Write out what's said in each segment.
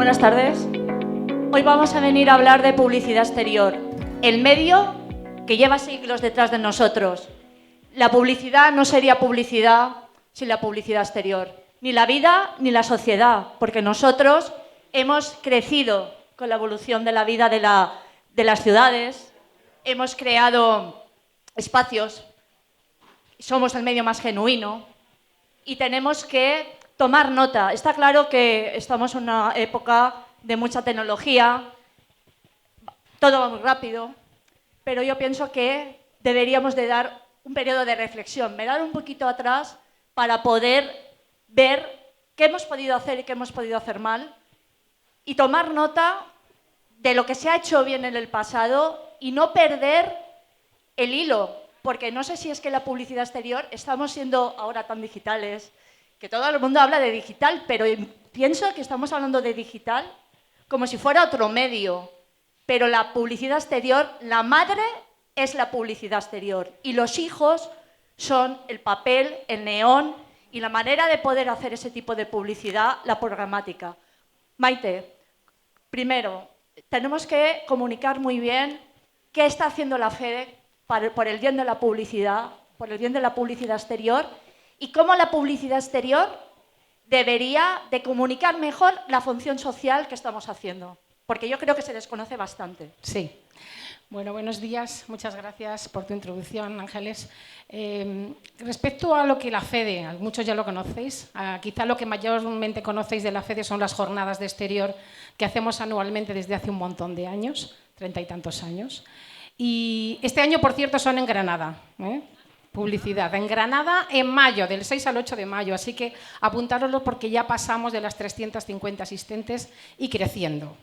Buenas tardes. Hoy vamos a venir a hablar de publicidad exterior, el medio que lleva siglos detrás de nosotros. La publicidad no sería publicidad sin la publicidad exterior, ni la vida ni la sociedad, porque nosotros hemos crecido con la evolución de la vida de las ciudades, hemos creado espacios, somos el medio más genuino y tenemos que tomar nota. Está claro que estamos en una época de mucha tecnología, todo va muy rápido, pero yo pienso que deberíamos de dar un periodo de reflexión, mirar un poquito atrás para poder ver qué hemos podido hacer y qué hemos podido hacer mal y tomar nota de lo que se ha hecho bien en el pasado y no perder el hilo, porque no sé si es que la publicidad exterior estamos siendo ahora tan digitales, que todo el mundo habla de digital, pero pienso que estamos hablando de digital como si fuera otro medio, pero la publicidad exterior, la madre es la publicidad exterior y los hijos son el papel, el neón y la manera de poder hacer ese tipo de publicidad, la programática. Maite, primero, tenemos que comunicar muy bien qué está haciendo la FEDE por el bien de la publicidad, por el bien de la publicidad exterior y cómo la publicidad exterior debería de comunicar mejor la función social que estamos haciendo, porque yo creo que se desconoce bastante. Sí. Bueno, buenos días. Muchas gracias por tu introducción, Ángeles. Respecto a lo que la FEDE, muchos ya lo conocéis, quizá lo que mayormente conocéis de la FEDE son las jornadas de exterior que hacemos anualmente desde hace un montón de años, 30 y tantos años. Y este año, por cierto, son en Granada, publicidad. En Granada en mayo, del 6 al 8 de mayo, así que apuntároslo porque ya pasamos de las 350 asistentes y creciendo.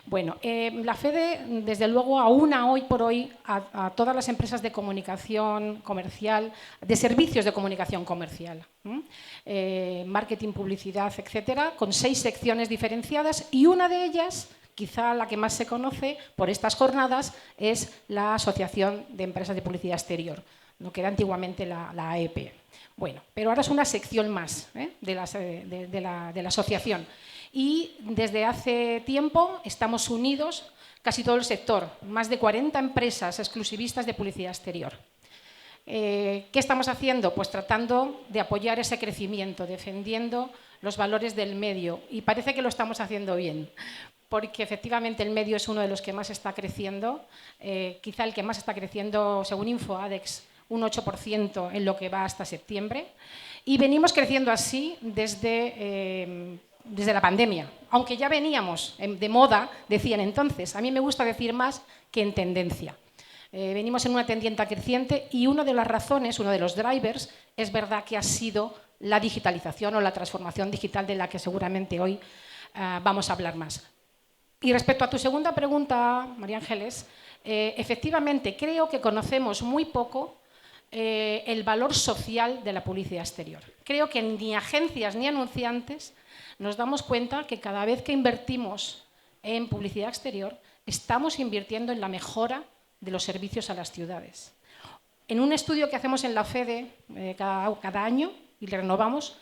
Bueno, la FEDE, desde luego, aúna hoy por hoy a todas las empresas de comunicación comercial, de servicios de comunicación comercial, marketing, publicidad, etcétera, con 6 secciones diferenciadas y una de ellas, quizá la que más se conoce por estas jornadas, es la Asociación de Empresas de Publicidad Exterior, lo que era antiguamente la AEP. Bueno, pero ahora es una sección más de la asociación. Y desde hace tiempo estamos unidos, casi todo el sector, más de 40 empresas exclusivistas de publicidad exterior. ¿Qué estamos haciendo? Pues tratando de apoyar ese crecimiento, defendiendo los valores del medio. Y parece que lo estamos haciendo bien, porque efectivamente el medio es uno de los que más está creciendo, quizá el que más está creciendo, según InfoAdex, un 8% en lo que va hasta septiembre. Y venimos creciendo así desde la pandemia, aunque ya veníamos de moda, decían entonces. A mí me gusta decir más que en tendencia. Venimos en una tendencia creciente y una de las razones, uno de los drivers, es verdad que ha sido la digitalización o la transformación digital de la que seguramente hoy vamos a hablar más. Y respecto a tu segunda pregunta, María Ángeles, efectivamente creo que conocemos muy poco el valor social de la publicidad exterior. Creo que ni agencias ni anunciantes nos damos cuenta que cada vez que invertimos en publicidad exterior estamos invirtiendo en la mejora de los servicios a las ciudades. En un estudio que hacemos en la FEDE cada año y le renovamos,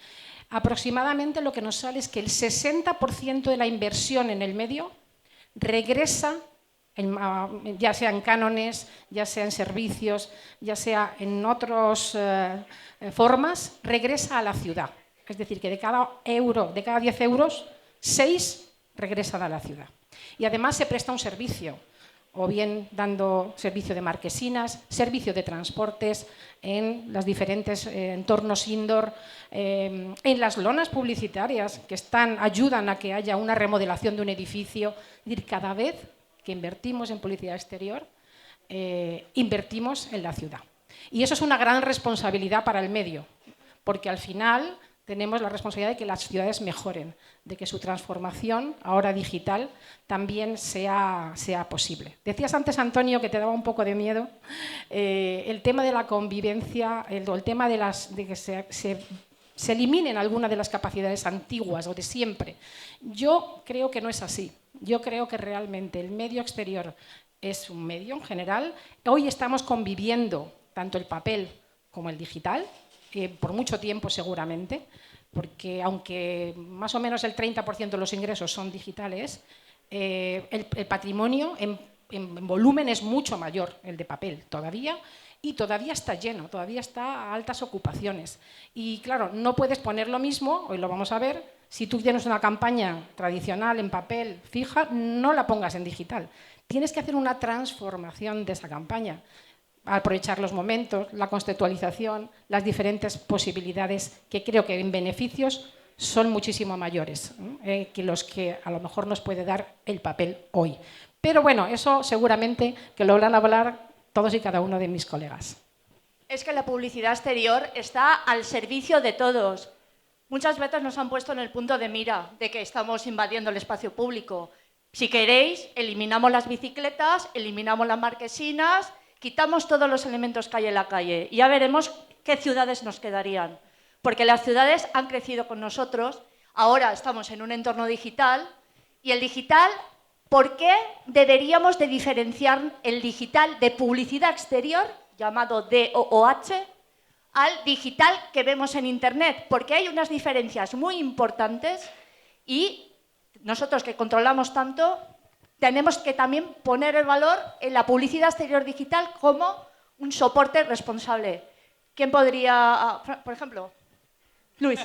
aproximadamente lo que nos sale es que el 60% de la inversión en el medio regresa, ya sea en cánones, ya sea en servicios, ya sea en otras formas, regresa a la ciudad. Es decir, que de cada 10 euros, 6 regresan a la ciudad. Y además se presta un servicio, o bien dando servicio de marquesinas, servicio de transportes en los diferentes entornos indoor, en las lonas publicitarias que ayudan a que haya una remodelación de un edificio. Es decir, cada vez que invertimos en publicidad exterior, invertimos en la ciudad. Y eso es una gran responsabilidad para el medio, porque al final tenemos la responsabilidad de que las ciudades mejoren, de que su transformación, ahora digital, también sea posible. Decías antes, Antonio, que te daba un poco de miedo el tema de la convivencia, el tema de que se eliminen algunas de las capacidades antiguas o de siempre. Yo creo que no es así. Yo creo que realmente el medio exterior es un medio en general. Hoy estamos conviviendo tanto el papel como el digital. por mucho tiempo seguramente, porque aunque más o menos el 30% de los ingresos son digitales, el patrimonio en volumen es mucho mayor, el de papel todavía, y todavía está lleno, todavía está a altas ocupaciones. Y claro, no puedes poner lo mismo, hoy lo vamos a ver, si tú tienes una campaña tradicional en papel fija, no la pongas en digital. Tienes que hacer una transformación de esa campaña, aprovechar los momentos, la contextualización, las diferentes posibilidades que creo que en beneficios son muchísimo mayores que los que a lo mejor nos puede dar el papel hoy. Pero bueno, eso seguramente que lo van a hablar todos y cada uno de mis colegas. Es que la publicidad exterior está al servicio de todos. Muchas veces nos han puesto en el punto de mira de que estamos invadiendo el espacio público. Si queréis, eliminamos las bicicletas, eliminamos las marquesinas, quitamos todos los elementos que hay en la calle y ya veremos qué ciudades nos quedarían. Porque las ciudades han crecido con nosotros, ahora estamos en un entorno digital y el digital, ¿por qué deberíamos de diferenciar el digital de publicidad exterior, llamado DOOH, al digital que vemos en Internet? Porque hay unas diferencias muy importantes y nosotros que controlamos tanto, tenemos que también poner el valor en la publicidad exterior digital como un soporte responsable. ¿Quién podría, por ejemplo? Luis.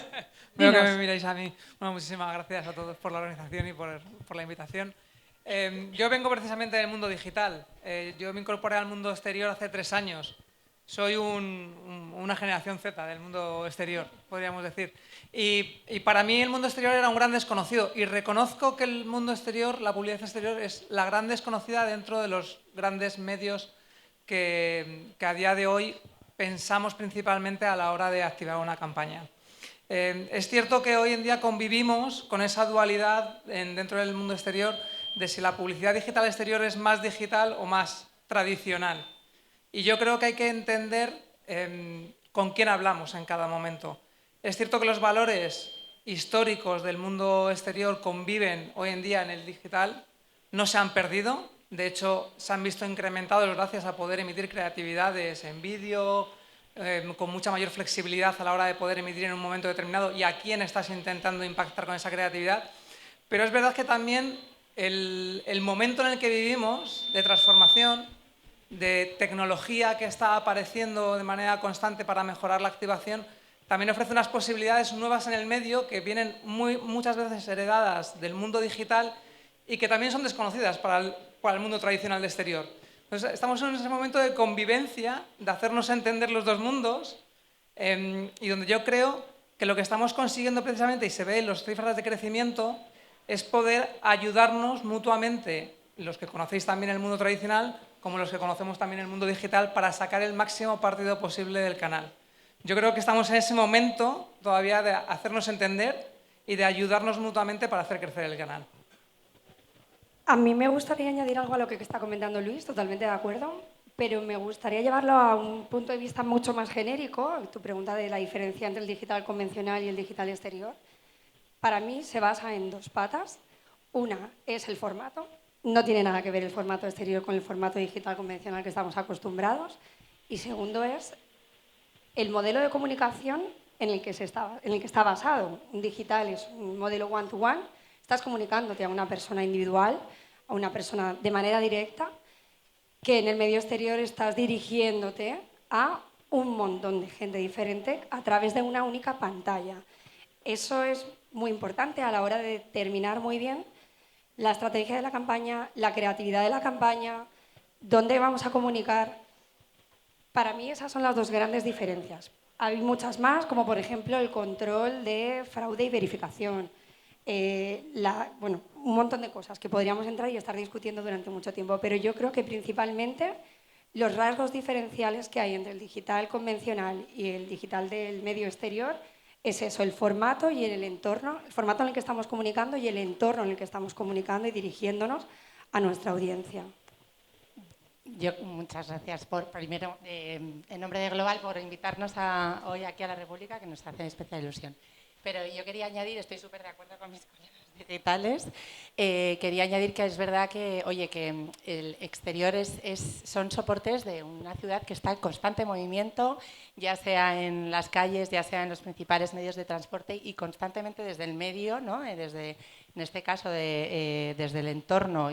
Veo que me miráis a mí. Bueno, muchísimas gracias a todos por la organización y por la invitación. Yo vengo precisamente del mundo digital. Yo me incorporé al mundo exterior hace 3 años. Soy una generación Z del mundo exterior, podríamos decir. Y para mí el mundo exterior era un gran desconocido. Y reconozco que el mundo exterior, la publicidad exterior, es la gran desconocida dentro de los grandes medios que a día de hoy pensamos principalmente a la hora de activar una campaña. Es cierto que hoy en día convivimos con esa dualidad dentro del mundo exterior de si la publicidad digital exterior es más digital o más tradicional. Y yo creo que hay que entender con quién hablamos en cada momento. Es cierto que los valores históricos del mundo exterior conviven hoy en día en el digital, no se han perdido, de hecho se han visto incrementados gracias a poder emitir creatividades en vídeo, con mucha mayor flexibilidad a la hora de poder emitir en un momento determinado y a quién estás intentando impactar con esa creatividad. Pero es verdad que también el momento en el que vivimos de transformación, de tecnología que está apareciendo de manera constante para mejorar la activación, también ofrece unas posibilidades nuevas en el medio que vienen muchas veces heredadas del mundo digital y que también son desconocidas para el mundo tradicional de exterior. Entonces, estamos en ese momento de convivencia, de hacernos entender los dos mundos y donde yo creo que lo que estamos consiguiendo precisamente, y se ve en las cifras de crecimiento, es poder ayudarnos mutuamente, los que conocéis también el mundo tradicional, como los que conocemos también el mundo digital, para sacar el máximo partido posible del canal. Yo creo que estamos en ese momento todavía de hacernos entender y de ayudarnos mutuamente para hacer crecer el canal. A mí me gustaría añadir algo a lo que está comentando Luis, totalmente de acuerdo, pero me gustaría llevarlo a un punto de vista mucho más genérico, tu pregunta de la diferencia entre el digital convencional y el digital exterior. Para mí se basa en 2 patas. Una es el formato. No tiene nada que ver el formato exterior con el formato digital convencional que estamos acostumbrados. Y segundo es el modelo de comunicación en el que está basado. Un digital es un modelo one-to-one. Estás comunicándote a una persona individual, a una persona de manera directa, que en el medio exterior estás dirigiéndote a un montón de gente diferente a través de una única pantalla. Eso es muy importante a la hora de determinar muy bien la estrategia de la campaña, la creatividad de la campaña, dónde vamos a comunicar. Para mí esas son las 2 grandes diferencias. Hay muchas más, como por ejemplo el control de fraude y verificación. Un montón de cosas que podríamos entrar y estar discutiendo durante mucho tiempo, pero yo creo que principalmente los rasgos diferenciales que hay entre el digital convencional y el digital del medio exterior es eso, el formato y el entorno, el formato en el que estamos comunicando y el entorno en el que estamos comunicando y dirigiéndonos a nuestra audiencia. Yo, muchas gracias primero, en nombre de Global, por invitarnos hoy aquí a la República, que nos hace especial ilusión. Pero yo quería añadir, estoy súper de acuerdo con mis colegas digitales, quería añadir que es verdad que, oye, que el exterior son soportes de una ciudad que está en constante movimiento, ya sea en las calles, ya sea en los principales medios de transporte y constantemente desde el medio, ¿no? Desde, en este caso, desde el entorno,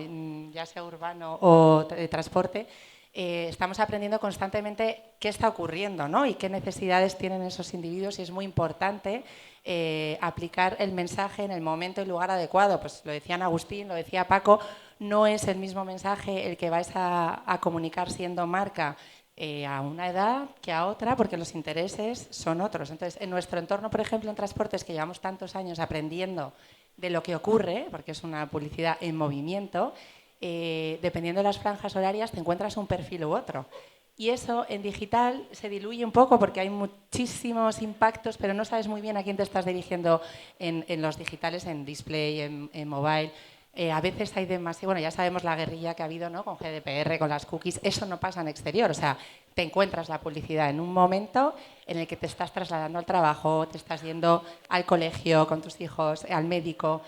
ya sea urbano o de transporte, estamos aprendiendo constantemente qué está ocurriendo, ¿no? Y qué necesidades tienen esos individuos, y es muy importante aplicar el mensaje en el momento y lugar adecuado. Pues lo decían Agustín, lo decía Paco, no es el mismo mensaje el que vais a comunicar siendo marca a una edad que a otra, porque los intereses son otros. Entonces, en nuestro entorno, por ejemplo, en transportes, que llevamos tantos años aprendiendo de lo que ocurre, porque es una publicidad en movimiento, dependiendo de las franjas horarias, te encuentras un perfil u otro. Y eso en digital se diluye un poco porque hay muchísimos impactos, pero no sabes muy bien a quién te estás dirigiendo en los digitales, en display, en mobile. A veces hay demasiado, bueno, ya sabemos la guerrilla que ha habido, ¿no? Con GDPR, con las cookies, eso no pasa en exterior. O sea, te encuentras la publicidad en un momento en el que te estás trasladando al trabajo, te estás yendo al colegio con tus hijos, al médico.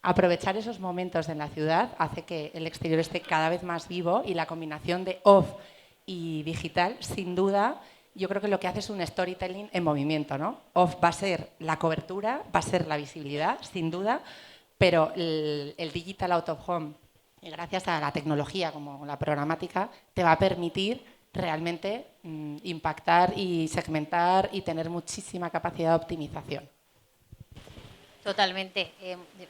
Aprovechar esos momentos en la ciudad hace que el exterior esté cada vez más vivo, y la combinación de off y digital, sin duda, yo creo que lo que hace es un storytelling en movimiento, ¿no? Off va a ser la cobertura, va a ser la visibilidad, sin duda, pero el digital out of home, gracias a la tecnología como la programática, te va a permitir realmente impactar y segmentar y tener muchísima capacidad de optimización. Totalmente.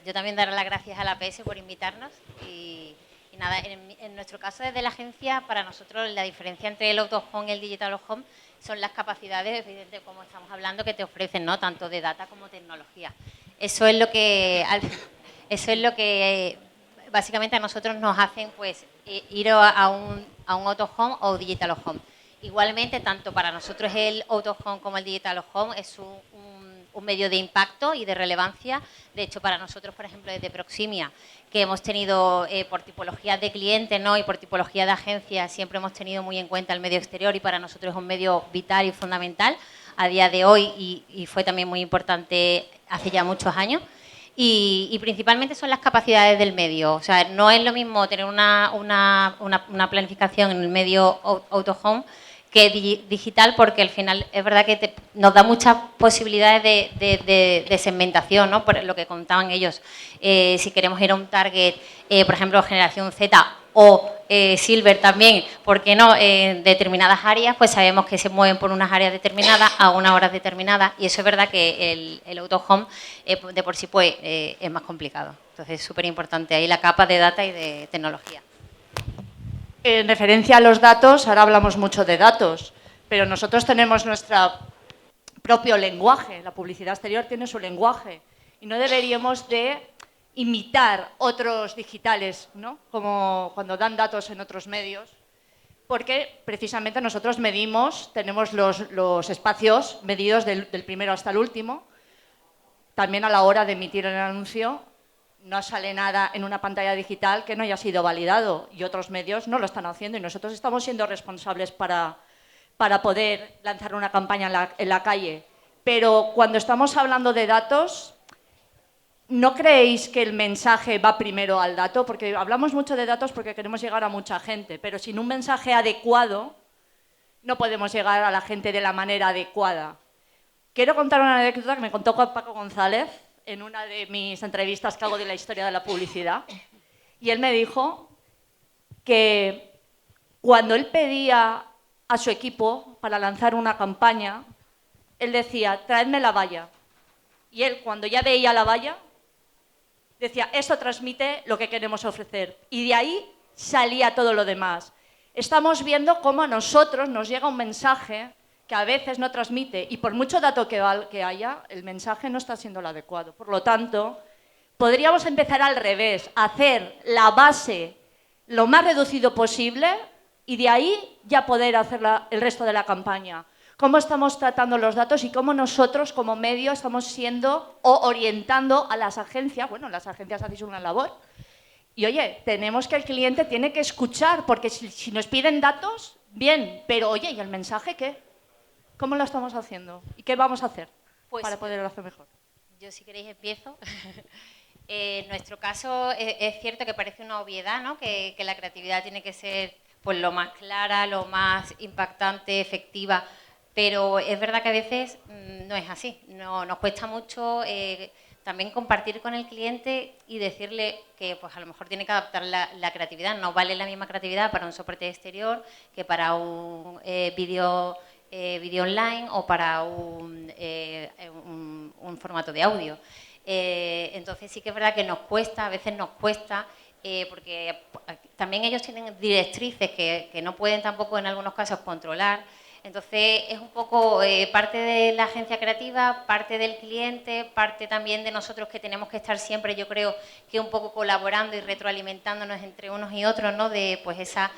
Yo también daré las gracias a la APS por invitarnos y nada, en nuestro caso desde la agencia, para nosotros la diferencia entre el out of home y el digital of home son las capacidades, evidente, como estamos hablando, que te ofrecen, ¿no? Tanto de data como tecnología. Eso es lo que básicamente a nosotros nos hacen pues ir a un out of home o digital of home. Igualmente, tanto para nosotros el out of home como el digital of home es un medio de impacto y de relevancia. De hecho, para nosotros, por ejemplo, desde Proximia, que hemos tenido por tipología de cliente, ¿no? Y por tipología de agencia, siempre hemos tenido muy en cuenta el medio exterior, y para nosotros es un medio vital y fundamental a día de hoy, y fue también muy importante hace ya muchos años. Y principalmente son las capacidades del medio. O sea, no es lo mismo tener una planificación en el medio out of home que digital, porque al final es verdad que nos da muchas posibilidades de segmentación, ¿no? Por lo que contaban ellos. Si queremos ir a un target, por ejemplo, generación Z o Silver también, ¿por qué no? En determinadas áreas, pues sabemos que se mueven por unas áreas determinadas a unas horas determinadas, y eso es verdad que el out of home de por sí pues, es más complicado. Entonces es súper importante ahí la capa de data y de tecnología. En referencia a los datos, ahora hablamos mucho de datos, pero nosotros tenemos nuestro propio lenguaje. La publicidad exterior tiene su lenguaje y no deberíamos de imitar otros digitales, ¿no? Como cuando dan datos en otros medios, porque precisamente nosotros tenemos los espacios medidos del primero hasta el último. También a la hora de emitir el anuncio, no sale nada en una pantalla digital que no haya sido validado, y otros medios no lo están haciendo, y nosotros estamos siendo responsables para poder lanzar una campaña en la calle. Pero cuando estamos hablando de datos, ¿no creéis que el mensaje va primero al dato? Porque hablamos mucho de datos porque queremos llegar a mucha gente, pero sin un mensaje adecuado no podemos llegar a la gente de la manera adecuada. Quiero contar una anécdota que me contó Paco González en una de mis entrevistas que hago de la historia de la publicidad, y él me dijo que cuando él pedía a su equipo para lanzar una campaña, él decía, traedme la valla, y él cuando ya veía la valla decía, esto transmite lo que queremos ofrecer, y de ahí salía todo lo demás. Estamos viendo cómo a nosotros nos llega un mensaje que a veces no transmite, y por mucho dato que haya, el mensaje no está siendo el adecuado. Por lo tanto, podríamos empezar al revés, hacer la base lo más reducido posible y de ahí ya poder hacer el resto de la campaña. Cómo estamos tratando los datos y cómo nosotros como medio estamos siendo o orientando a las agencias. Bueno, las agencias hacen una labor. Y oye, tenemos que el cliente tiene que escuchar, porque si nos piden datos, bien, pero oye, ¿y el mensaje qué? ¿Cómo lo estamos haciendo? ¿Y qué vamos a hacer para poderlo hacer mejor? yo si queréis empiezo. En nuestro caso es cierto que parece una obviedad, ¿no? Que la creatividad tiene que ser pues, lo más clara, lo más impactante, efectiva, pero es verdad que a veces no es así. Nos cuesta mucho también compartir con el cliente y decirle que pues, a lo mejor tiene que adaptar la creatividad. No vale la misma creatividad para un soporte exterior que para un vídeo online o para un formato de audio. Entonces sí que es verdad que nos cuesta, a veces nos cuesta, porque también ellos tienen directrices que no pueden tampoco en algunos casos controlar. Entonces es un poco parte de la agencia creativa, parte del cliente, parte también de nosotros que tenemos que estar siempre, yo creo que un poco colaborando y retroalimentándonos entre unos y otros, ¿no? De pues esas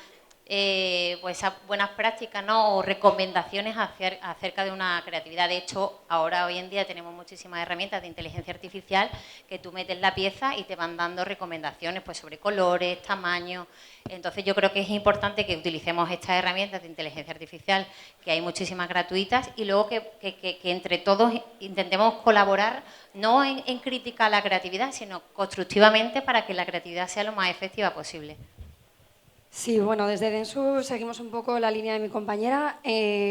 buenas prácticas, ¿no? O recomendaciones acerca de una creatividad. De hecho, ahora hoy en día tenemos muchísimas herramientas de inteligencia artificial que tú metes la pieza y te van dando recomendaciones pues, sobre colores, tamaños. Entonces yo creo que es importante que utilicemos estas herramientas de inteligencia artificial, que hay muchísimas gratuitas, y luego que entre todos intentemos colaborar, no en crítica a la creatividad, sino constructivamente para que la creatividad sea lo más efectiva posible. Sí, bueno, desde Dentsu seguimos un poco la línea de mi compañera.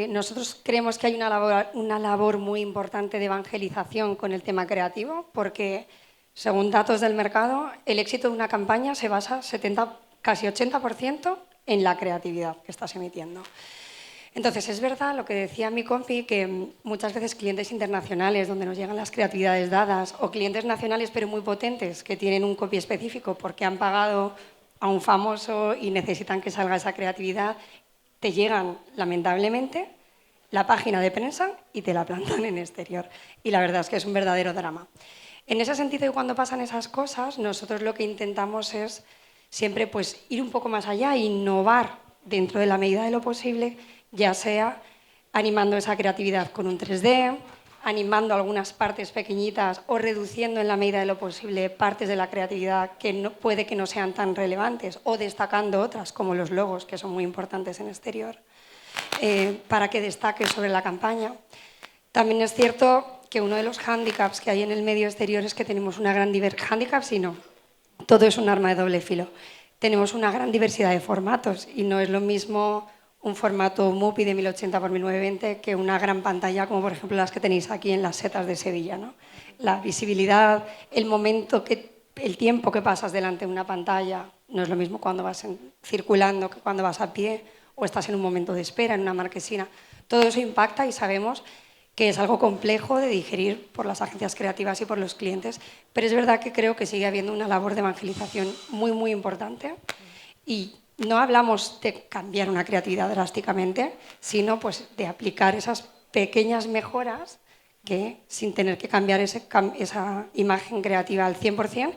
Nosotros creemos que hay una labor muy importante de evangelización con el tema creativo, porque según datos del mercado, el éxito de una campaña se basa casi 80% en la creatividad que estás emitiendo. Entonces, es verdad lo que decía mi compi, que muchas veces clientes internacionales donde nos llegan las creatividades dadas, o clientes nacionales pero muy potentes que tienen un copy específico porque han pagado a un famoso y necesitan que salga esa creatividad, te llegan, lamentablemente, la página de prensa y te la plantan en exterior. Y la verdad es que es un verdadero drama. En ese sentido, y cuando pasan esas cosas, nosotros lo que intentamos es siempre pues, ir un poco más allá e innovar dentro de la medida de lo posible, ya sea animando esa creatividad con un 3D, animando algunas partes pequeñitas o reduciendo en la medida de lo posible partes de la creatividad que puede que no sean tan relevantes, o destacando otras, como los logos, que son muy importantes en exterior, para que destaque sobre la campaña. También es cierto que uno de los hándicaps que hay en el medio exterior es que tenemos una gran diversidad. Hándicaps, sí, no. Todo es un arma de doble filo. Tenemos una gran diversidad de formatos y no es lo mismo un formato MUPI de 1080 x 1920 que una gran pantalla como por ejemplo las que tenéis aquí en las setas de Sevilla, ¿no? La visibilidad, el tiempo que pasas delante de una pantalla no es lo mismo cuando vas circulando que cuando vas a pie o estás en un momento de espera en una marquesina. Todo eso impacta y sabemos que es algo complejo de digerir por las agencias creativas y por los clientes, pero es verdad que creo que sigue habiendo una labor de evangelización muy, muy importante y no hablamos de cambiar una creatividad drásticamente, sino pues, de aplicar esas pequeñas mejoras que, sin tener que cambiar esa imagen creativa al 100%,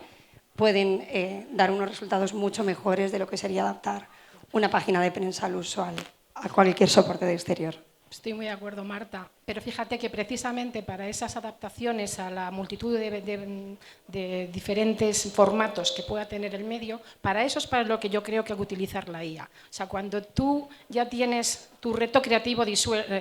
pueden dar unos resultados mucho mejores de lo que sería adaptar una página de prensa al usual a cualquier soporte de exterior. Estoy muy de acuerdo, Marta, pero fíjate que precisamente para esas adaptaciones a la multitud de diferentes formatos que pueda tener el medio, para eso es para lo que yo creo que hay que utilizar la IA. O sea, cuando tú ya tienes tu reto creativo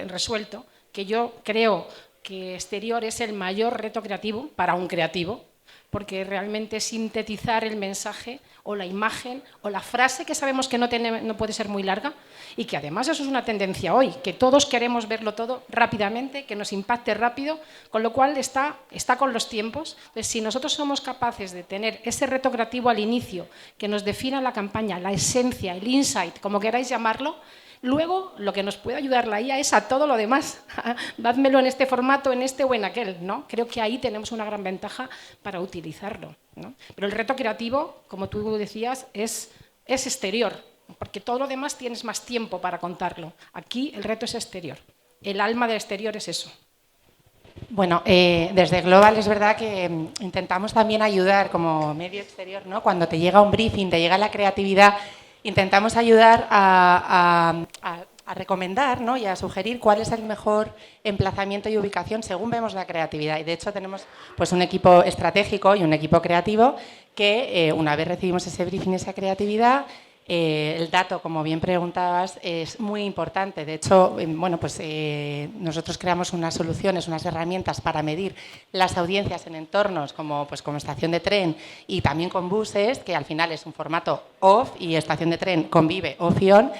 resuelto, que yo creo que exterior es el mayor reto creativo para un creativo, porque realmente sintetizar el mensaje o la imagen o la frase que sabemos que no puede ser muy larga y que además eso es una tendencia hoy, que todos queremos verlo todo rápidamente, que nos impacte rápido, con lo cual está con los tiempos. Entonces, si nosotros somos capaces de tener ese reto creativo al inicio, que nos defina la campaña, la esencia, el insight, como queráis llamarlo, luego, lo que nos puede ayudar la IA es a todo lo demás. Dádmelo en este formato, en este o en aquel, ¿no? Creo que ahí tenemos una gran ventaja para utilizarlo, ¿no? Pero el reto creativo, como tú decías, es exterior, porque todo lo demás tienes más tiempo para contarlo. Aquí el reto es exterior. El alma del exterior es eso. Bueno, desde Global es verdad que intentamos también ayudar como medio exterior, ¿no? Cuando te llega un briefing, te llega la creatividad, intentamos ayudar a recomendar, ¿no? Y a sugerir cuál es el mejor emplazamiento y ubicación según vemos la creatividad. Y de hecho tenemos pues, un equipo estratégico y un equipo creativo que una vez recibimos ese briefing, esa creatividad, El dato, como bien preguntabas, es muy importante. De hecho, nosotros creamos unas soluciones, unas herramientas para medir las audiencias en entornos como estación de tren y también con buses, que al final es un formato off y estación de tren convive off y on.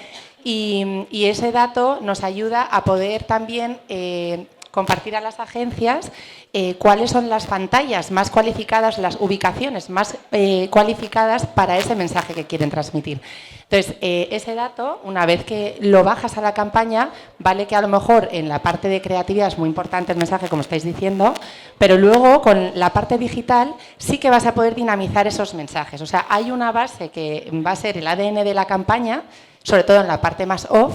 Y ese dato nos ayuda a poder también compartir a las agencias cuáles son las pantallas más cualificadas, las ubicaciones más cualificadas para ese mensaje que quieren transmitir. Entonces, ese dato, una vez que lo bajas a la campaña, vale que a lo mejor en la parte de creatividad es muy importante el mensaje, como estáis diciendo, pero luego con la parte digital sí que vas a poder dinamizar esos mensajes. O sea, hay una base que va a ser el ADN de la campaña, sobre todo en la parte más off,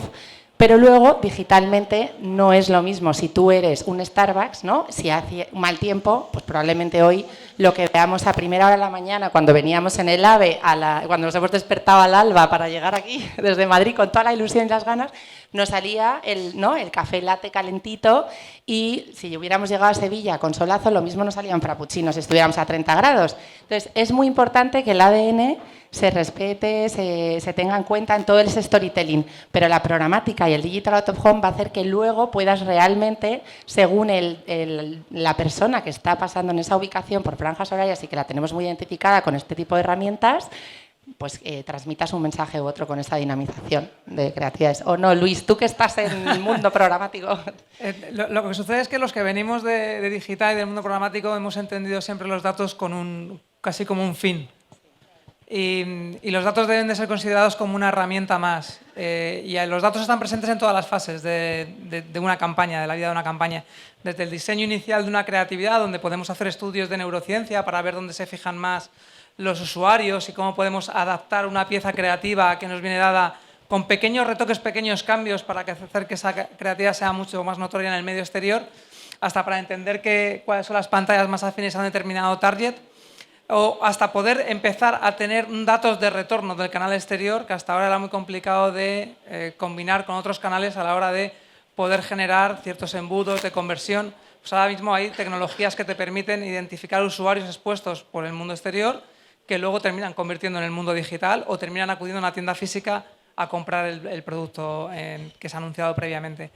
pero luego, digitalmente, no es lo mismo. Si tú eres un Starbucks, ¿no? Si hace mal tiempo, pues probablemente hoy lo que veamos a primera hora de la mañana, cuando veníamos en el AVE, cuando nos hemos despertado al alba para llegar aquí, desde Madrid, con toda la ilusión y las ganas, nos salía el café latte calentito y si hubiéramos llegado a Sevilla con solazo, lo mismo nos salía un frappuccino si estuviéramos a 30 grados. Entonces, es muy importante que el ADN se respete, se tenga en cuenta en todo ese storytelling, pero la programática y el Digital Out of Home va a hacer que luego puedas realmente, según la persona que está pasando en esa ubicación por franjas horarias y que la tenemos muy identificada con este tipo de herramientas, pues transmitas un mensaje u otro con esa dinamización de creatividades. ¿O no, Luis, tú que estás en el mundo programático? Lo que sucede es que los que venimos de digital y del mundo programático hemos entendido siempre los datos casi como un fin. Y los datos deben de ser considerados como una herramienta más. Y los datos están presentes en todas las fases de una campaña, de la vida de una campaña. Desde el diseño inicial de una creatividad, donde podemos hacer estudios de neurociencia para ver dónde se fijan más los usuarios y cómo podemos adaptar una pieza creativa que nos viene dada con pequeños retoques, pequeños cambios para hacer que esa creatividad sea mucho más notoria en el medio exterior, hasta para entender cuáles son las pantallas más afines a un determinado target, o hasta poder empezar a tener datos de retorno del canal exterior, que hasta ahora era muy complicado de combinar con otros canales a la hora de poder generar ciertos embudos de conversión. Pues ahora mismo hay tecnologías que te permiten identificar usuarios expuestos por el mundo exterior que luego terminan convirtiendo en el mundo digital o terminan acudiendo a una tienda física a comprar el producto que se ha anunciado previamente.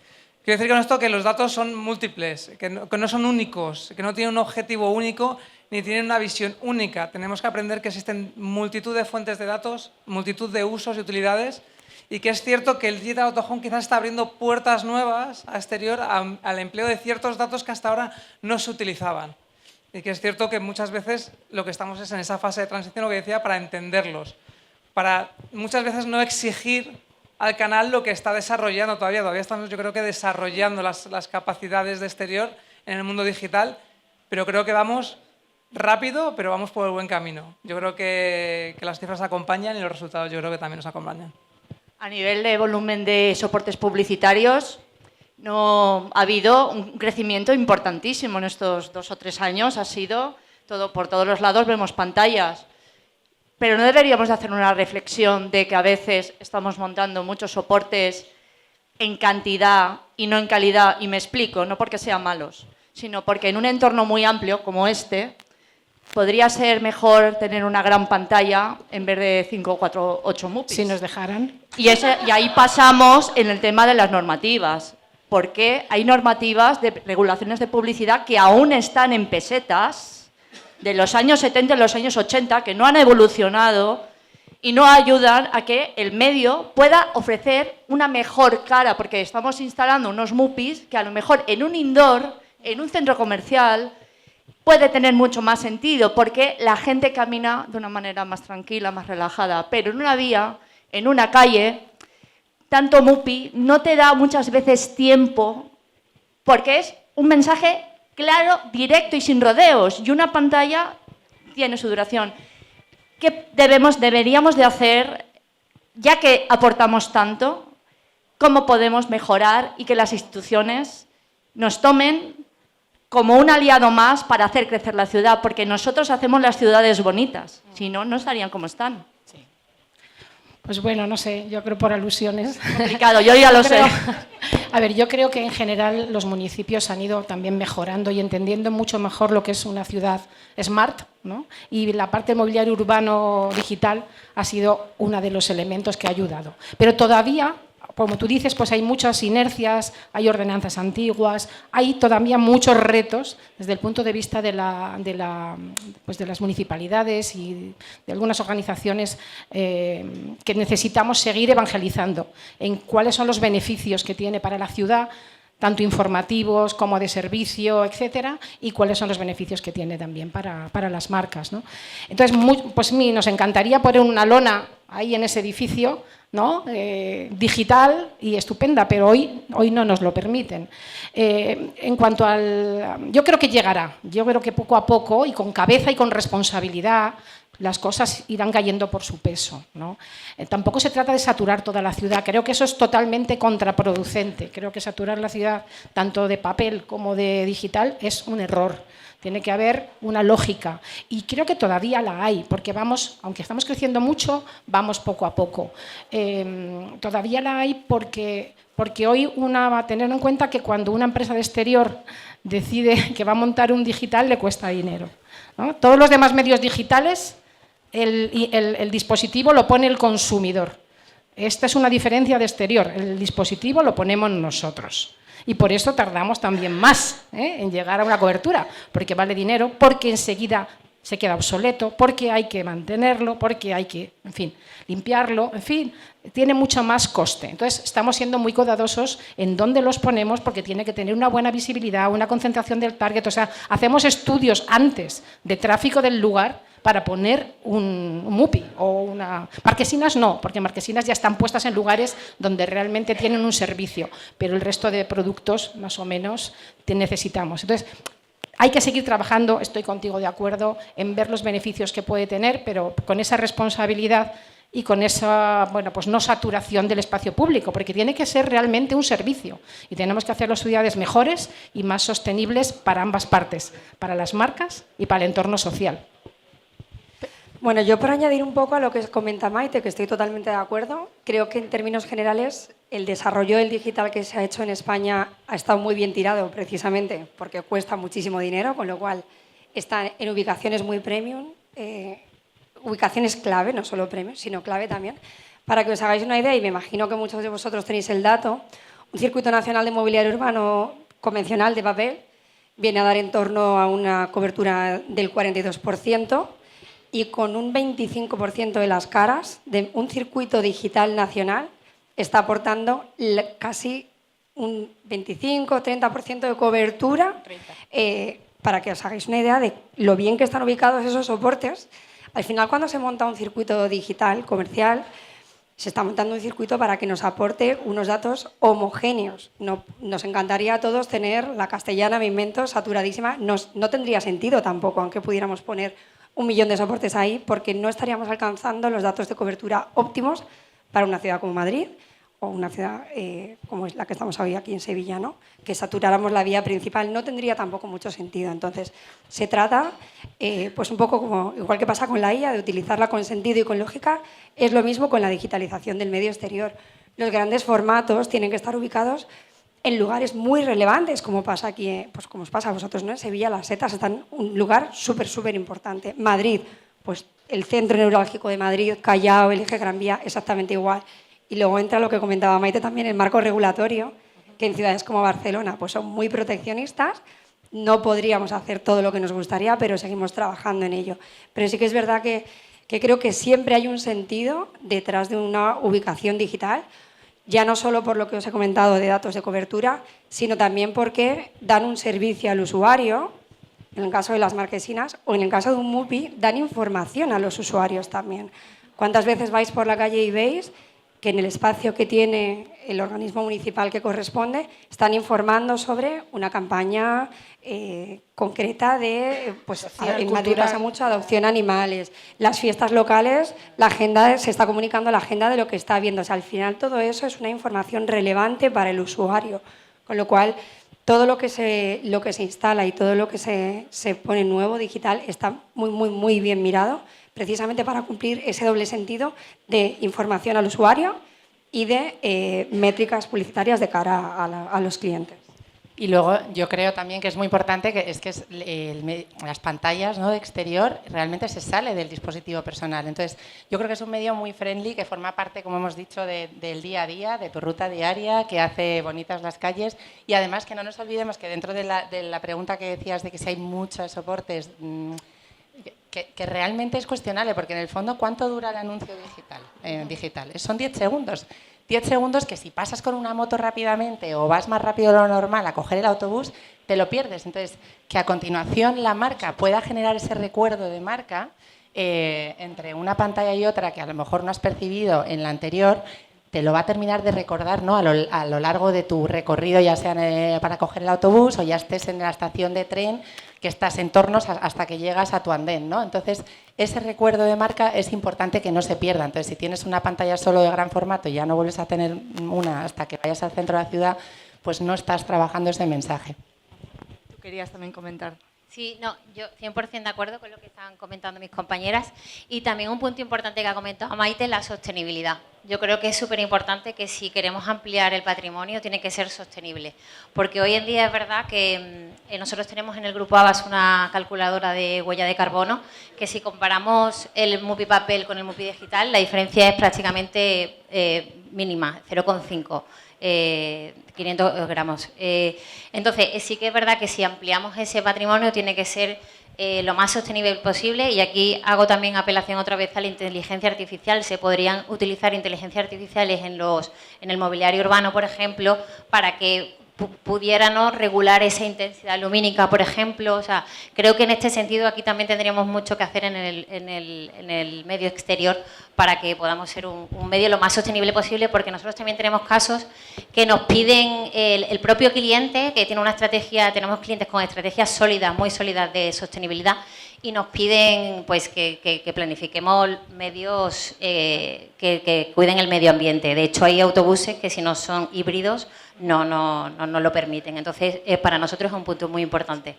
Quiero decir con esto que los datos son múltiples, que no son únicos, que no tienen un objetivo único ni tienen una visión única. Tenemos que aprender que existen multitud de fuentes de datos, multitud de usos y utilidades, y que es cierto que el Digital Out of Home quizás está abriendo puertas nuevas a exterior al empleo de ciertos datos que hasta ahora no se utilizaban. Y que es cierto que muchas veces lo que estamos es en esa fase de transición, lo que decía, para entenderlos, para muchas veces no exigir al canal lo que está desarrollando todavía. Todavía estamos, yo creo que desarrollando las capacidades de exterior en el mundo digital, pero creo que vamos rápido, pero vamos por el buen camino. Yo creo que las cifras acompañan y los resultados yo creo que también nos acompañan. A nivel de volumen de soportes publicitarios, no ha habido un crecimiento importantísimo en estos 2 o 3 años. Ha sido por todos los lados vemos pantallas. Pero no deberíamos de hacer una reflexión de que a veces estamos montando muchos soportes en cantidad y no en calidad. Y me explico, no porque sean malos, sino porque en un entorno muy amplio como este, podría ser mejor tener una gran pantalla en vez de 5, 4, 8 MUPIs. Si nos dejaran. Y ahí pasamos en el tema de las normativas. Porque hay normativas de regulaciones de publicidad que aún están en pesetas de los años 70 y los años 80, que no han evolucionado y no ayudan a que el medio pueda ofrecer una mejor cara, porque estamos instalando unos MUPIs que a lo mejor en un indoor, en un centro comercial, puede tener mucho más sentido, porque la gente camina de una manera más tranquila, más relajada, pero en una vía, en una calle, tanto MUPI no te da muchas veces tiempo, porque es un mensaje claro, directo y sin rodeos, y una pantalla tiene su duración. ¿Qué deberíamos de hacer, ya que aportamos tanto? ¿Cómo podemos mejorar y que las instituciones nos tomen como un aliado más para hacer crecer la ciudad? Porque nosotros hacemos las ciudades bonitas, si no, no estarían como están. Pues bueno, no sé, yo creo por alusiones. Complicado, yo ya lo sé. A ver, yo creo que en general los municipios han ido también mejorando y entendiendo mucho mejor lo que es una ciudad smart, ¿no? Y la parte del mobiliario urbano digital ha sido uno de los elementos que ha ayudado. Pero todavía, como tú dices, pues hay muchas inercias, hay ordenanzas antiguas, hay todavía muchos retos desde el punto de vista de las municipalidades y de algunas organizaciones que necesitamos seguir evangelizando en cuáles son los beneficios que tiene para la ciudad, tanto informativos como de servicio, etcétera, y cuáles son los beneficios que tiene también para las marcas, ¿no? Entonces, pues nos encantaría poner una lona ahí en ese edificio, ¿no? Digital y estupenda, pero hoy no nos lo permiten. En cuanto yo creo que llegará, yo creo que poco a poco y con cabeza y con responsabilidad las cosas irán cayendo por su peso, ¿no? Tampoco se trata de saturar toda la ciudad, creo que eso es totalmente contraproducente, creo que saturar la ciudad tanto de papel como de digital es un error. Tiene que haber una lógica y creo que todavía la hay, porque vamos, aunque estamos creciendo mucho, vamos poco a poco. Todavía la hay porque hoy una va a tener en cuenta que cuando una empresa de exterior decide que va a montar un digital le cuesta dinero, ¿no? Todos los demás medios digitales, el dispositivo lo pone el consumidor. Esta es una diferencia de exterior, el dispositivo lo ponemos nosotros. Y por eso tardamos también más en llegar a una cobertura, porque vale dinero, porque enseguida se queda obsoleto, porque hay que mantenerlo, porque hay que, en fin, limpiarlo, en fin, tiene mucho más coste. Entonces, estamos siendo muy cuidadosos en dónde los ponemos, porque tiene que tener una buena visibilidad, una concentración del target. O sea, hacemos estudios antes de tráfico del lugar para poner un MUPI o una... Marquesinas no, porque marquesinas ya están puestas en lugares donde realmente tienen un servicio, pero el resto de productos, más o menos, necesitamos. Entonces, hay que seguir trabajando, estoy contigo de acuerdo, en ver los beneficios que puede tener, pero con esa responsabilidad y con esa, bueno, pues no saturación del espacio público, porque tiene que ser realmente un servicio y tenemos que hacer las ciudades mejores y más sostenibles para ambas partes, para las marcas y para el entorno social. Bueno, yo por añadir un poco a lo que comenta Maite, que estoy totalmente de acuerdo, creo que en términos generales el desarrollo del digital que se ha hecho en España ha estado muy bien tirado precisamente porque cuesta muchísimo dinero, con lo cual está en ubicaciones muy premium, ubicaciones clave, no solo premium, sino clave también. Para que os hagáis una idea, y me imagino que muchos de vosotros tenéis el dato, un circuito nacional de mobiliario urbano convencional de papel viene a dar en torno a una cobertura del 42%, y con un 25% de las caras de un circuito digital nacional está aportando casi un 25 o 30% de cobertura, para que os hagáis una idea de lo bien que están ubicados esos soportes. Al final, cuando se monta un circuito digital comercial, se está montando un circuito para que nos aporte unos datos homogéneos. Nos encantaría a todos tener la castellana, me invento, saturadísima. No tendría sentido tampoco, aunque pudiéramos poner 1 millón de soportes ahí, porque no estaríamos alcanzando los datos de cobertura óptimos para una ciudad como Madrid o una ciudad como es la que estamos hoy aquí en Sevilla, ¿no? Que saturáramos la vía principal no tendría tampoco mucho sentido. Entonces, se trata, pues un poco como, igual que pasa con la IA, de utilizarla con sentido y con lógica, es lo mismo con la digitalización del medio exterior. Los grandes formatos tienen que estar ubicados en lugares muy relevantes, como pasa aquí, pues como os pasa a vosotros, ¿no? En Sevilla las setas están en un lugar súper importante. Madrid, pues el centro neurálgico de Madrid, Callao, el eje Gran Vía, exactamente igual. Y luego entra lo que comentaba Maite también, el marco regulatorio, que en ciudades como Barcelona pues son muy proteccionistas. No podríamos hacer todo lo que nos gustaría, pero seguimos trabajando en ello. Pero sí que es verdad que creo que siempre hay un sentido detrás de una ubicación digital, ya no solo por lo que os he comentado de datos de cobertura, sino también porque dan un servicio al usuario, en el caso de las marquesinas, o en el caso de un MUPI, dan información a los usuarios también. ¿Cuántas veces vais por la calle y veis que en el espacio que tiene el organismo municipal que corresponde están informando sobre una campaña concreta de, pues social, en Madrid pasa mucho, adopción de animales, las fiestas locales, la agenda, se está comunicando la agenda de lo que está viendo. O sea, al final todo eso es una información relevante para el usuario, con lo cual todo lo que se instala y todo lo que se pone nuevo digital está muy bien mirado, precisamente para cumplir ese doble sentido de información al usuario y de métricas publicitarias de cara a los clientes. Y luego yo creo también que es muy importante que las pantallas, ¿no?, de exterior realmente se sale del dispositivo personal. Entonces, yo creo que es un medio muy friendly que forma parte, como hemos dicho, del día a día, de tu ruta diaria, que hace bonitas las calles. Y además que no nos olvidemos que dentro de la pregunta que decías de que si hay muchos soportes, que realmente es cuestionable, porque en el fondo, ¿cuánto dura el anuncio digital? Son 10 segundos. 10 segundos que si pasas con una moto rápidamente o vas más rápido de lo normal a coger el autobús, te lo pierdes. Entonces, que a continuación la marca pueda generar ese recuerdo de marca entre una pantalla y otra que a lo mejor no has percibido en la anterior, te lo va a terminar de recordar, ¿no?, a lo largo de tu recorrido, ya sea para coger el autobús o ya estés en la estación de tren, que estás en tornos hasta que llegas a tu andén, ¿no? Entonces, ese recuerdo de marca es importante que no se pierda. Entonces, si tienes una pantalla solo de gran formato y ya no vuelves a tener una hasta que vayas al centro de la ciudad, pues no estás trabajando ese mensaje. Tú querías también comentar. Sí, no, yo 100% de acuerdo con lo que estaban comentando mis compañeras y también un punto importante que ha comentado Maite, la sostenibilidad. Yo creo que es súper importante que si queremos ampliar el patrimonio tiene que ser sostenible, porque hoy en día es verdad que nosotros tenemos en el Grupo Abas una calculadora de huella de carbono que si comparamos el MUPI papel con el MUPI digital la diferencia es prácticamente mínima, 0,5. 500 gramos. Entonces, sí que es verdad que si ampliamos ese patrimonio tiene que ser lo más sostenible posible y aquí hago también apelación otra vez a la inteligencia artificial. Se podrían utilizar inteligencias artificiales en el mobiliario urbano, por ejemplo, para que pudiéramos regular esa intensidad lumínica, por ejemplo. O sea, creo que en este sentido aquí también tendríamos mucho que hacer en el medio exterior para que podamos ser un medio lo más sostenible posible, porque nosotros también tenemos casos que nos piden el propio cliente, que tiene una estrategia, tenemos clientes con estrategias sólidas, muy sólidas de sostenibilidad, y nos piden pues que planifiquemos medios que cuiden el medio ambiente. De hecho, hay autobuses que si no son híbridos no lo permiten. Entonces, para nosotros es un punto muy importante.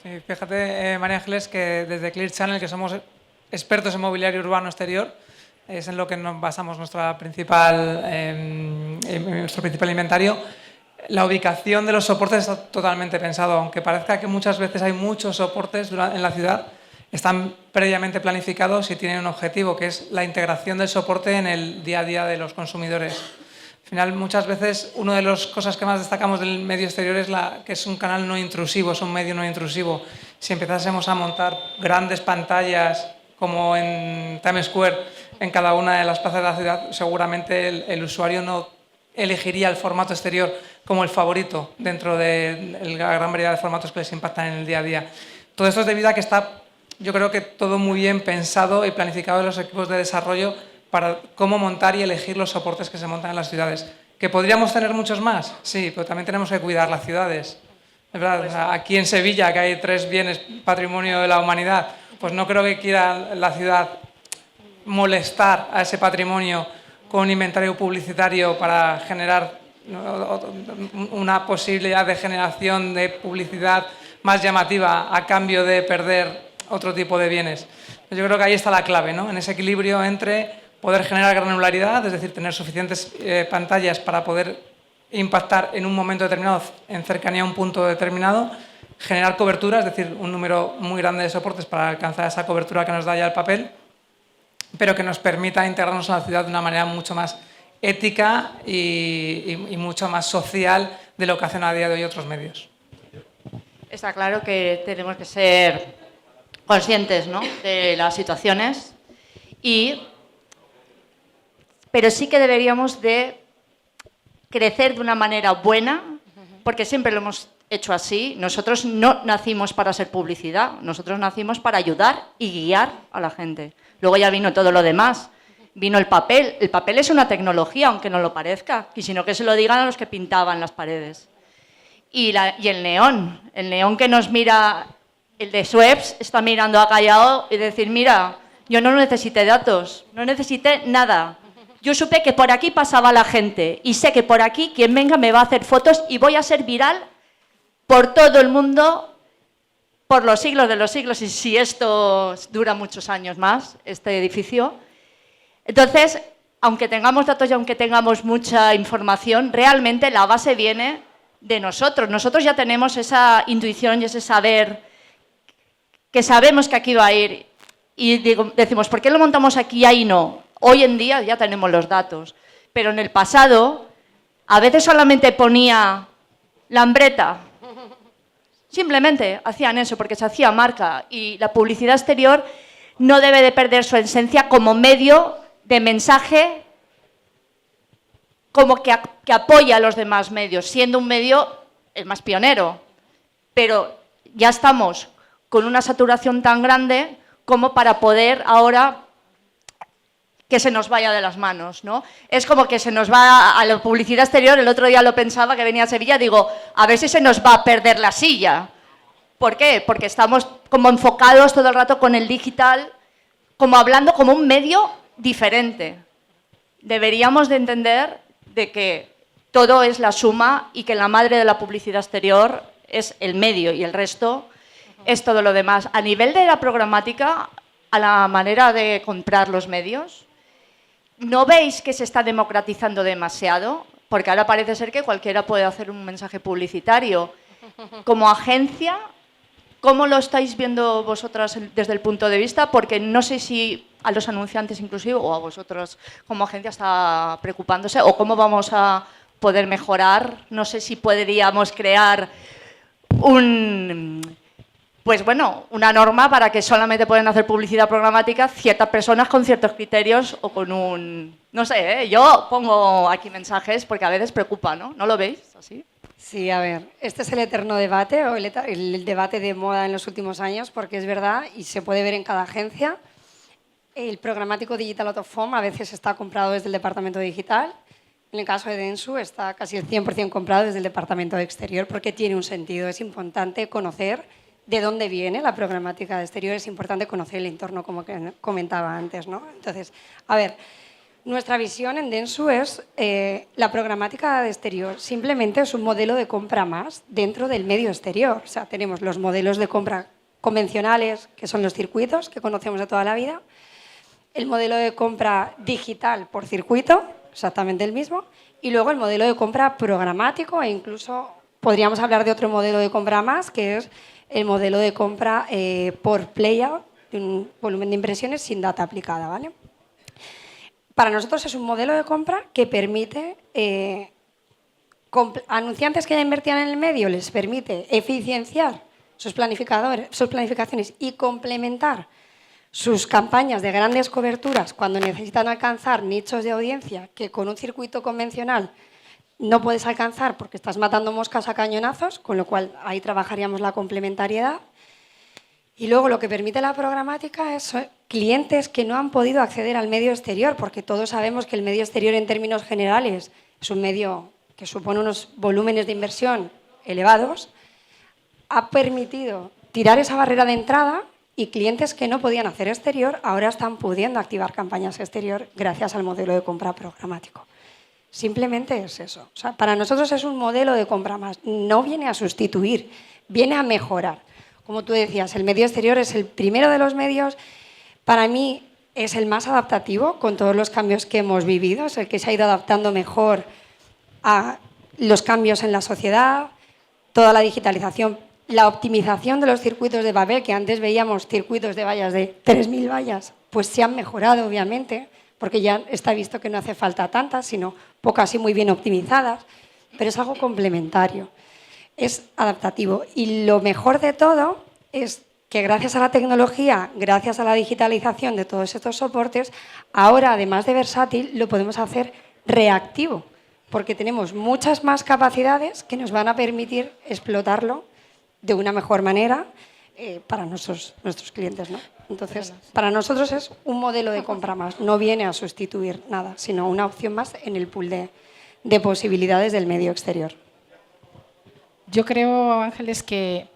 Sí, fíjate, María Ángeles, que desde Clear Channel, que somos expertos en mobiliario urbano exterior, es en lo que nos basamos nuestro principal inventario. La ubicación de los soportes está totalmente pensado, aunque parezca que muchas veces hay muchos soportes en la ciudad, están previamente planificados y tienen un objetivo, que es la integración del soporte en el día a día de los consumidores. Al final, muchas veces, una de las cosas que más destacamos del medio exterior es que es un canal no intrusivo, es un medio no intrusivo. Si empezásemos a montar grandes pantallas, como en Times Square, en cada una de las plazas de la ciudad, seguramente el usuario no elegiría el formato exterior como el favorito dentro de la gran variedad de formatos que les impactan en el día a día. Todo esto es debido a que está, yo creo que todo muy bien pensado y planificado en los equipos de desarrollo para cómo montar y elegir los soportes que se montan en las ciudades. ¿Que podríamos tener muchos más? Sí, pero también tenemos que cuidar las ciudades. Es verdad, o sea, aquí en Sevilla, que hay 3 bienes patrimonio de la humanidad, pues no creo que quiera la ciudad molestar a ese patrimonio con un inventario publicitario para generar una posibilidad de generación de publicidad más llamativa a cambio de perder otro tipo de bienes. Yo creo que ahí está la clave, ¿no? En ese equilibrio entre poder generar granularidad, es decir, tener suficientes pantallas para poder impactar en un momento determinado, en cercanía a un punto determinado, generar cobertura, es decir, un número muy grande de soportes para alcanzar esa cobertura que nos da ya el papel, pero que nos permita integrarnos en la ciudad de una manera mucho más ética y mucho más social de lo que hacen a día de hoy otros medios. Está claro que tenemos que ser conscientes, ¿no?, de las situaciones, pero sí que deberíamos de crecer de una manera buena, porque siempre lo hemos hecho así. Nosotros no nacimos para ser publicidad, nosotros nacimos para ayudar y guiar a la gente. Luego ya vino todo lo demás, vino el papel. El papel es una tecnología, aunque no lo parezca, y sino que se lo digan a los que pintaban las paredes. Y el neón que nos mira, el de Schweppes, está mirando a callado y decir, mira, yo no necesité datos, no necesité nada. Yo supe que por aquí pasaba la gente y sé que por aquí quien venga me va a hacer fotos y voy a ser viral por todo el mundo, por los siglos de los siglos, y si esto dura muchos años más, este edificio. Entonces, aunque tengamos datos y aunque tengamos mucha información, realmente la base viene de nosotros. Nosotros ya tenemos esa intuición y ese saber que sabemos que aquí va a ir. Y decimos, ¿por qué lo montamos aquí y ahí no? Hoy en día ya tenemos los datos. Pero en el pasado, a veces solamente ponía Lambreta. Simplemente hacían eso porque se hacía marca. Y la publicidad exterior no debe de perder su esencia como medio de mensaje, como que apoya a los demás medios, siendo un medio el más pionero. Pero ya estamos con una saturación tan grande como para poder ahora que se nos vaya de las manos, ¿no? Es como que se nos va a la publicidad exterior. El otro día lo pensaba, que venía a Sevilla, digo, a ver si se nos va a perder la silla. ¿Por qué? Porque estamos como enfocados todo el rato con el digital, como hablando como un medio diferente. Deberíamos de entender de que todo es la suma y que la madre de la publicidad exterior es el medio y el resto es todo lo demás. A nivel de la programática, a la manera de comprar los medios, ¿no veis que se está democratizando demasiado? Porque ahora parece ser que cualquiera puede hacer un mensaje publicitario. Como agencia, ¿cómo lo estáis viendo vosotras desde el punto de vista? Porque no sé si a los anunciantes inclusive o a vosotros como agencia está preocupándose o cómo vamos a poder mejorar. No sé si podríamos crear una norma para que solamente pueden hacer publicidad programática ciertas personas con ciertos criterios o con un... No sé, yo pongo aquí mensajes porque a veces preocupa, ¿no? ¿No lo veis así? Sí, a ver, este es el eterno debate o el debate de moda en los últimos años, porque es verdad y se puede ver en cada agencia. El programático Digital Out of Home a veces está comprado desde el departamento digital. En el caso de Dentsu está casi el 100% comprado desde el departamento de exterior porque tiene un sentido. Es importante conocer de dónde viene la programática de exterior, es importante conocer el entorno, como que comentaba antes, ¿no? Entonces, a ver, nuestra visión en Dentsu es la programática de exterior simplemente es un modelo de compra más dentro del medio exterior. O sea, tenemos los modelos de compra convencionales, que son los circuitos, que conocemos de toda la vida, el modelo de compra digital por circuito, exactamente el mismo, y luego el modelo de compra programático e incluso podríamos hablar de otro modelo de compra más, que es el modelo de compra por playout, de un volumen de impresiones sin data aplicada, ¿vale? Para nosotros es un modelo de compra que permite, anunciantes que ya invertían en el medio, les permite eficienciar sus planificaciones y complementar sus campañas de grandes coberturas cuando necesitan alcanzar nichos de audiencia que con un circuito convencional no puedes alcanzar porque estás matando moscas a cañonazos, con lo cual ahí trabajaríamos la complementariedad. Y luego lo que permite la programática es clientes que no han podido acceder al medio exterior, porque todos sabemos que el medio exterior en términos generales es un medio que supone unos volúmenes de inversión elevados, ha permitido tirar esa barrera de entrada y clientes que no podían hacer exterior ahora están pudiendo activar campañas exterior gracias al modelo de compra programático. Simplemente es eso. O sea, para nosotros es un modelo de compra más. No viene a sustituir, viene a mejorar. Como tú decías, el medio exterior es el primero de los medios. Para mí es el más adaptativo con todos los cambios que hemos vivido. Es el que se ha ido adaptando mejor a los cambios en la sociedad, toda la digitalización, la optimización de los circuitos de Babel, que antes veíamos circuitos de vallas de 3.000 vallas, pues se han mejorado, obviamente, porque ya está visto que no hace falta tantas, sino pocas y muy bien optimizadas, pero es algo complementario, es adaptativo. Y lo mejor de todo es que gracias a la tecnología, gracias a la digitalización de todos estos soportes, ahora, además de versátil, lo podemos hacer reactivo, porque tenemos muchas más capacidades que nos van a permitir explotarlo de una mejor manera para nuestros clientes, ¿no? Entonces, para nosotros es un modelo de compra más, no viene a sustituir nada, sino una opción más en el pool de posibilidades del medio exterior. Yo creo, Ángeles, que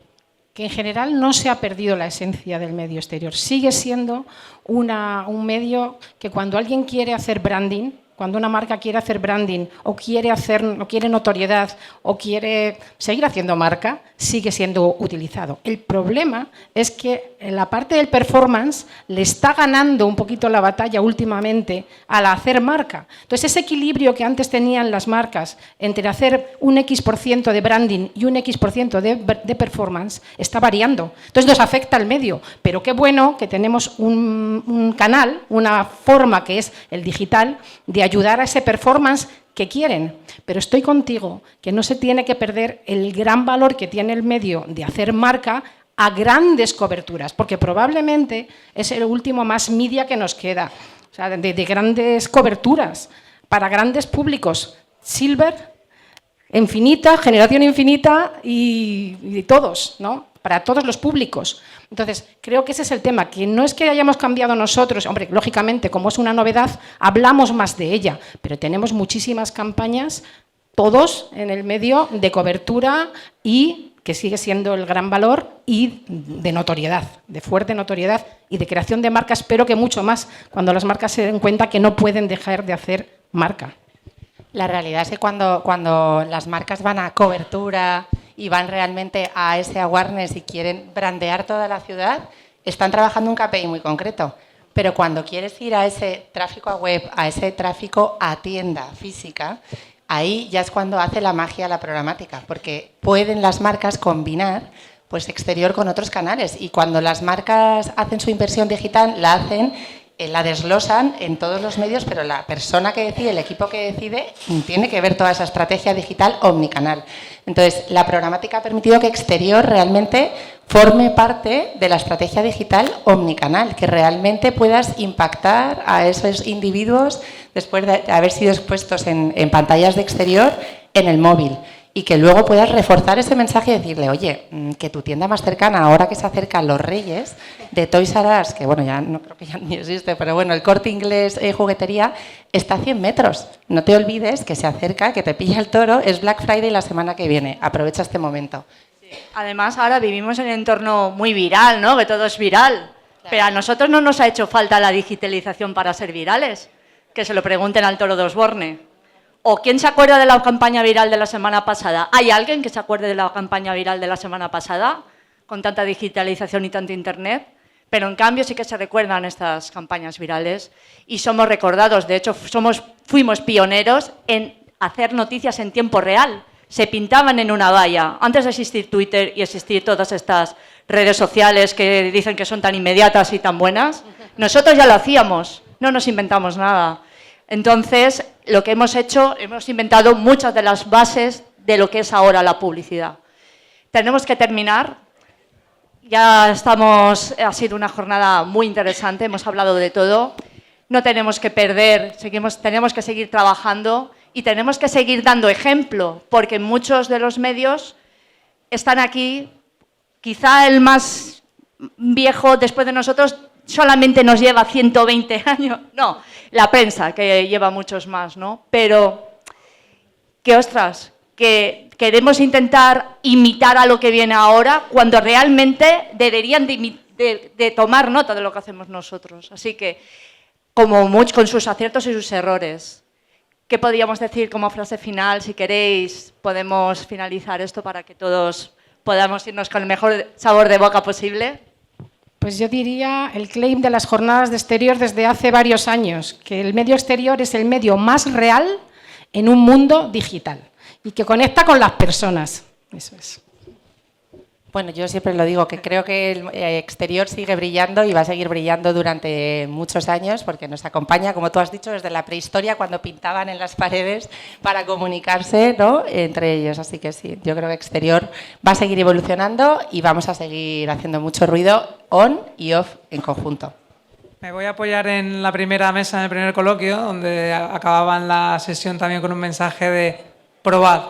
en general no se ha perdido la esencia del medio exterior. Sigue siendo un medio que cuando alguien quiere hacer branding, cuando una marca quiere hacer branding o quiere notoriedad o quiere seguir haciendo marca, sigue siendo utilizado. El problema es que en la parte del performance le está ganando un poquito la batalla últimamente al hacer marca. Entonces, ese equilibrio que antes tenían las marcas entre hacer un X% de branding y un X% de performance está variando. Entonces, nos afecta al medio. Pero qué bueno que tenemos un canal, una forma que es el digital, de ayudar a ese performance que quieren. Pero estoy contigo, que no se tiene que perder el gran valor que tiene el medio de hacer marca a grandes coberturas, porque probablemente es el último más media que nos queda, o sea, de grandes coberturas para grandes públicos. Silver, infinita, generación infinita y todos, ¿no? Para todos los públicos. Entonces, creo que ese es el tema, que no es que hayamos cambiado nosotros, hombre, lógicamente, como es una novedad, hablamos más de ella, pero tenemos muchísimas campañas, todos en el medio de cobertura y que sigue siendo el gran valor y de notoriedad, de fuerte notoriedad y de creación de marca, espero que mucho más, cuando las marcas se den cuenta que no pueden dejar de hacer marca. La realidad es que cuando las marcas van a cobertura y van realmente a ese awareness y quieren brandear toda la ciudad, están trabajando un KPI muy concreto. Pero cuando quieres ir a ese tráfico a web, a ese tráfico a tienda física, ahí ya es cuando hace la magia la programática, porque pueden las marcas combinar pues exterior con otros canales. Y cuando las marcas hacen su inversión digital, la desglosan en todos los medios, pero la persona que decide, el equipo que decide, tiene que ver toda esa estrategia digital omnicanal. Entonces, la programática ha permitido que exterior realmente forme parte de la estrategia digital omnicanal, que realmente puedas impactar a esos individuos después de haber sido expuestos en pantallas de exterior en el móvil. Y que luego puedas reforzar ese mensaje y decirle, oye, que tu tienda más cercana, ahora que se acercan los Reyes, de Toys R Us, que bueno, ya no creo que ya ni existe, pero bueno, el Corte Inglés juguetería, está a 100 metros. No te olvides que se acerca, que te pilla el toro, es Black Friday la semana que viene. Aprovecha este momento. Sí. Además, ahora vivimos en un entorno muy viral, ¿no? Que todo es viral. Claro. Pero a nosotros no nos ha hecho falta la digitalización para ser virales. Que se lo pregunten al toro de Osborne. ¿O quién se acuerda de la campaña viral de la semana pasada? ¿Hay alguien que se acuerde de la campaña viral de la semana pasada? Con tanta digitalización y tanto internet. Pero en cambio sí que se recuerdan estas campañas virales y somos recordados. De hecho, fuimos pioneros en hacer noticias en tiempo real. Se pintaban en una valla. Antes de existir Twitter y existir todas estas redes sociales que dicen que son tan inmediatas y tan buenas, nosotros ya lo hacíamos. No nos inventamos nada. Entonces, lo que hemos hecho, hemos inventado muchas de las bases de lo que es ahora la publicidad. Tenemos que terminar. Ya ha sido una jornada muy interesante, hemos hablado de todo. No tenemos que perder, tenemos que seguir trabajando y tenemos que seguir dando ejemplo, porque muchos de los medios están aquí, quizá el más viejo después de nosotros solamente nos lleva 120 años, no, la prensa, que lleva muchos más, ¿no? Pero, que ostras, que queremos intentar imitar a lo que viene ahora, cuando realmente deberían de tomar nota de lo que hacemos nosotros. Así que, con sus aciertos y sus errores. ¿Qué podríamos decir como frase final? Si queréis, podemos finalizar esto para que todos podamos irnos con el mejor sabor de boca posible. Pues yo diría el claim de las jornadas de exterior desde hace varios años, que el medio exterior es el medio más real en un mundo digital y que conecta con las personas. Eso es. Bueno, yo siempre lo digo, que creo que el exterior sigue brillando y va a seguir brillando durante muchos años porque nos acompaña, como tú has dicho, desde la prehistoria, cuando pintaban en las paredes para comunicarse, ¿no?, entre ellos. Así que sí, yo creo que exterior va a seguir evolucionando y vamos a seguir haciendo mucho ruido on y off en conjunto. Me voy a apoyar en la primera mesa, en el primer coloquio, donde acababan la sesión también con un mensaje de probad.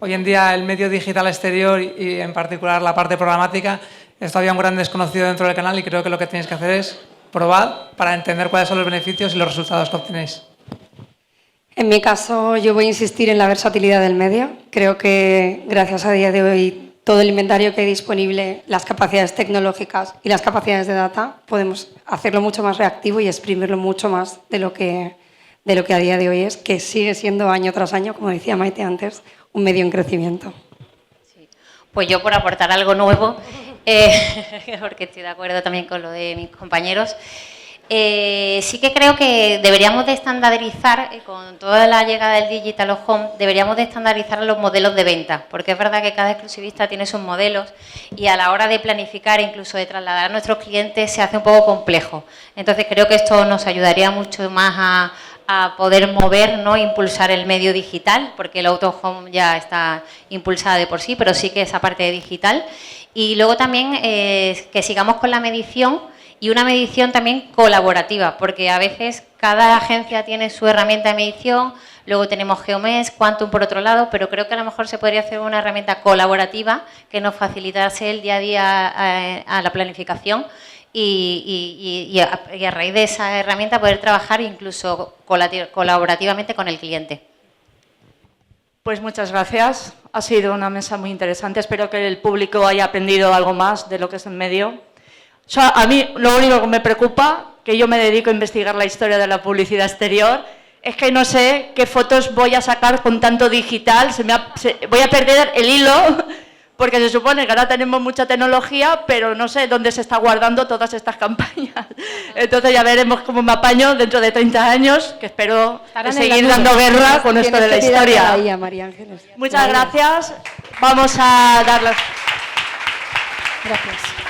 Hoy en día el medio digital exterior y en particular la parte programática es todavía un gran desconocido dentro del canal y creo que lo que tenéis que hacer es probar para entender cuáles son los beneficios y los resultados que obtenéis. En mi caso yo voy a insistir en la versatilidad del medio. Creo que gracias a día de hoy todo el inventario que hay disponible, las capacidades tecnológicas y las capacidades de data, podemos hacerlo mucho más reactivo y exprimirlo mucho más de lo que de lo que a día de hoy es, que sigue siendo año tras año, como decía Maite antes, un medio en crecimiento. Pues yo, por aportar algo nuevo, porque estoy de acuerdo también con lo de mis compañeros, sí que creo que deberíamos de estandarizar, con toda la llegada del Digital Home, deberíamos de estandarizar los modelos de venta, porque es verdad que cada exclusivista tiene sus modelos y a la hora de planificar, incluso de trasladar a nuestros clientes, se hace un poco complejo. Entonces creo que esto nos ayudaría mucho más a poder mover, ¿no?, impulsar el medio digital, porque el Autohome ya está impulsada de por sí, pero sí que esa parte de digital. Y luego también que sigamos con la medición, y una medición también colaborativa, porque a veces cada agencia tiene su herramienta de medición, luego tenemos Geomes, Quantum por otro lado, pero creo que a lo mejor se podría hacer una herramienta colaborativa que nos facilitase el día a día a la planificación y a raíz de esa herramienta poder trabajar incluso colaborativamente con el cliente. Pues muchas gracias. Ha sido una mesa muy interesante. Espero que el público haya aprendido algo más de lo que es el medio. O sea, a mí lo único que me preocupa, que yo me dedico a investigar la historia de la publicidad exterior, es que no sé qué fotos voy a sacar con tanto digital, voy a perder el hilo, porque se supone que ahora tenemos mucha tecnología, pero no sé dónde se está guardando todas estas campañas. Entonces ya veremos cómo me apaño dentro de 30 años, que espero seguir dando guerra con esto de la historia. Ahí a María Ángeles. Muchas gracias. Vamos a dar las... Gracias.